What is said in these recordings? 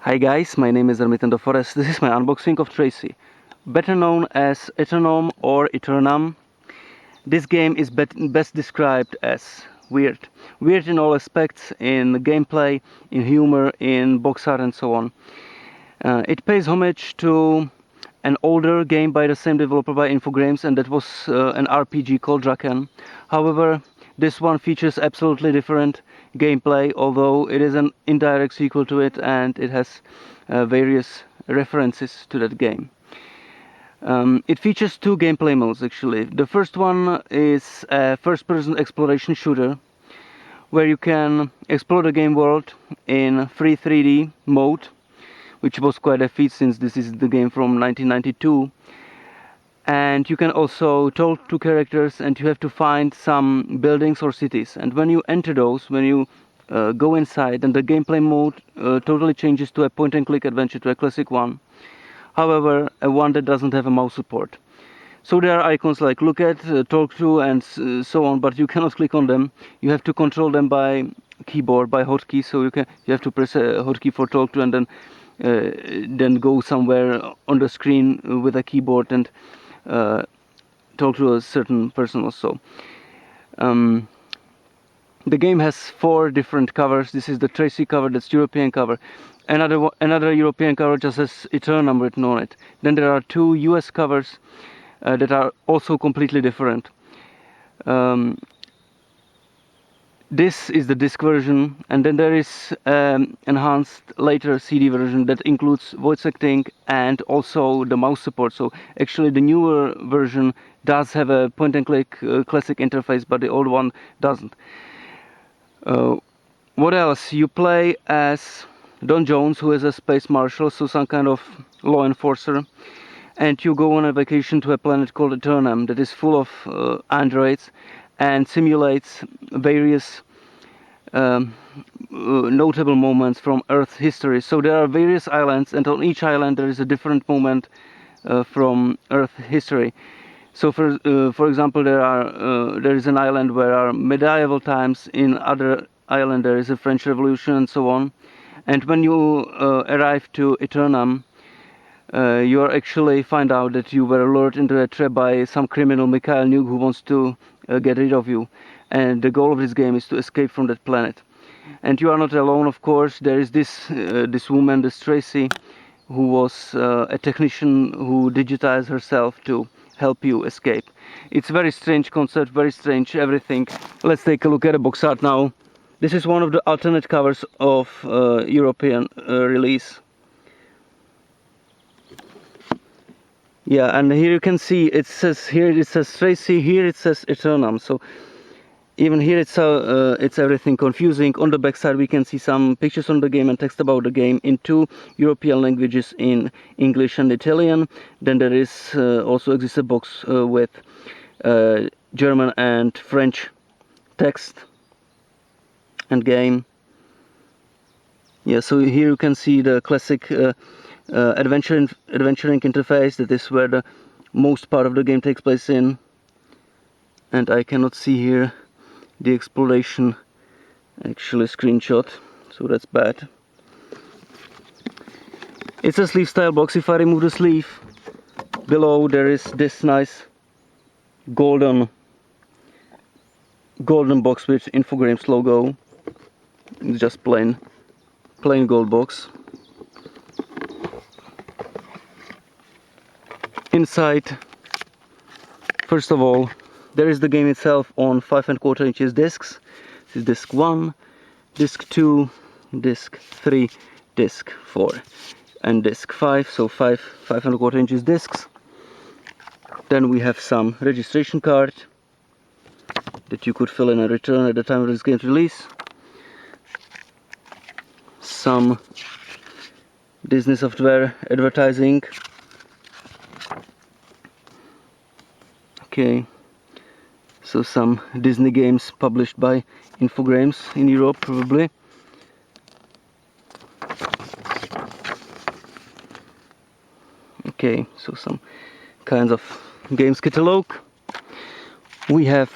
Hi guys, my name is United Forces. This is my unboxing of Tracy, better known as Eternam or Eternam. This game is best described as weird. Weird in all aspects, in gameplay, in humor, in box art and so on. It pays homage to an older game by the same developer by Infogrames, and that was an RPG called Draken. However, this one features absolutely different gameplay, although it is an indirect sequel to it and it has various references to that game. It features two gameplay modes actually. The first one is a first-person exploration shooter where you can explore the game world in free 3D mode, which was quite a feat since this is the game from 1992. And you can also talk to characters and you have to find some buildings or cities. And when you enter those, when you go inside, then the gameplay mode totally changes to a point-and-click adventure, to a classic one. However, a one that doesn't have a mouse support. So there are icons like look at, talk to, and so on, but you cannot click on them. You have to control them by keyboard, by hotkey. So you have to press a hotkey for talk to, and then go somewhere on the screen with a keyboard and talk to a certain person or so. The game has 4 different covers. This is the Tracy cover, that's European cover. Another European cover just has Eternam written on it. Then there are 2 US covers that are also completely different. This is the disc version, and then there is enhanced later CD version that includes voice acting and also the mouse support. So actually the newer version does have a point-and-click classic interface, but the old one doesn't. What else? You play as Don Jonz, who is a space marshal, so some kind of law enforcer, and you go on a vacation to a planet called Eternam that is full of androids and simulates various notable moments from Earth history. So there are various islands, and on each island there is a different moment from Earth history. So for example, there is an island where are medieval times. In other island there is a French Revolution and so on. And when you arrive to Eternam, you actually find out that you were lured into a trap by some criminal, Mikhal Nuke, who wants to get rid of you. And the goal of this game is to escape from that planet. And you are not alone, of course. There is this woman, this Tracy, who was a technician who digitized herself to help you escape. It's a very strange concept, very strange everything. Let's take a look at the box art now. This is one of the alternate covers of European release. Yeah, and here you can see it says Tracy, here it says Eternam. So even here it's everything confusing. On the back side we can see some pictures on the game and text about the game in 2 European languages, in English and Italian. Then there is also exists a box with German and French text and game. Yeah, so here you can see the classic adventuring interface. That is where the most part of the game takes place in. And I cannot see here the exploration actually screenshot, so that's bad. It's a sleeve style box. If I remove the sleeve, below there is this nice golden box with Infogrames logo. It's just plain gold box. Inside, first of all, there is the game itself on 5¼ inches discs. This is disc 1, disc 2, disc 3, disc 4, and disc 5. So 5¼ inches discs. Then we have some registration card that you could fill in and return at the time of this game's release. Some Disney software advertising. Okay, so some Disney games published by Infogrames in Europe, probably. Okay, so some kinds of games catalog. We have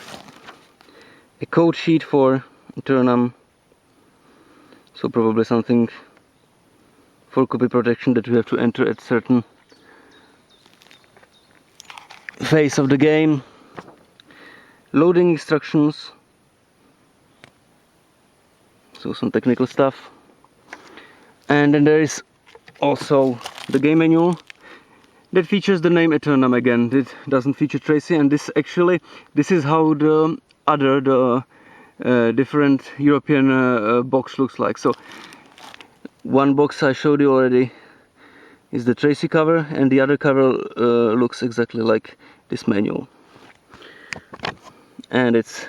a code sheet for Eternam, so probably something for copy protection that we have to enter at certain phase of the game. Loading instructions, so some technical stuff. And then there is also the game manual that features the name Eternam again. It doesn't feature Tracy, and this is how the different European box looks like. So one box I showed you already is the Tracy cover, and the other cover looks exactly like this manual, and it's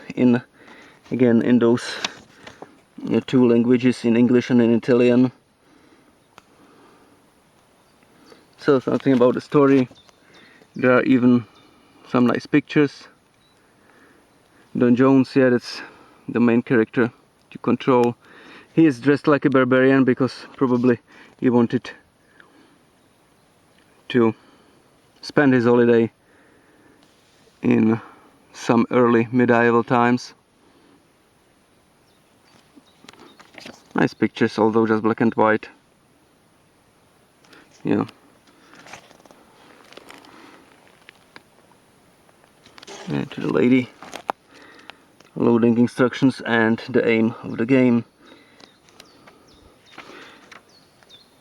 again in those two languages, in English and in Italian. So something about the story. There are even some nice pictures. Don Jonz, yeah, that's the main character to control. He is dressed like a barbarian because probably he wanted to spend his holiday in some early medieval times. Nice pictures, although just black and white. Yeah. And to the lady. Loading instructions and the aim of the game.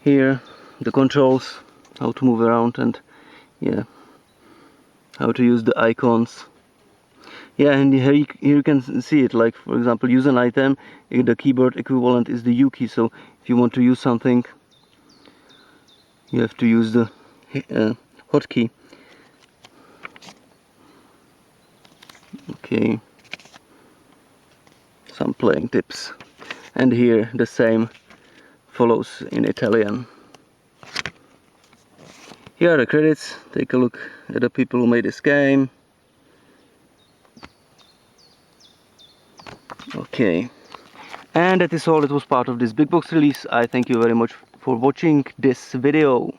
Here the controls, how to move around, and yeah, how to use the icons. Yeah, and here you can see it, like for example, use an item, the keyboard equivalent is the U key, so if you want to use something, you have to use the hotkey. Okay, some playing tips. And here the same follows in Italian. Here are the credits. Take a look at the people who made this game. Okay, and that is all. It was part of this big box release. I thank you very much for watching this video.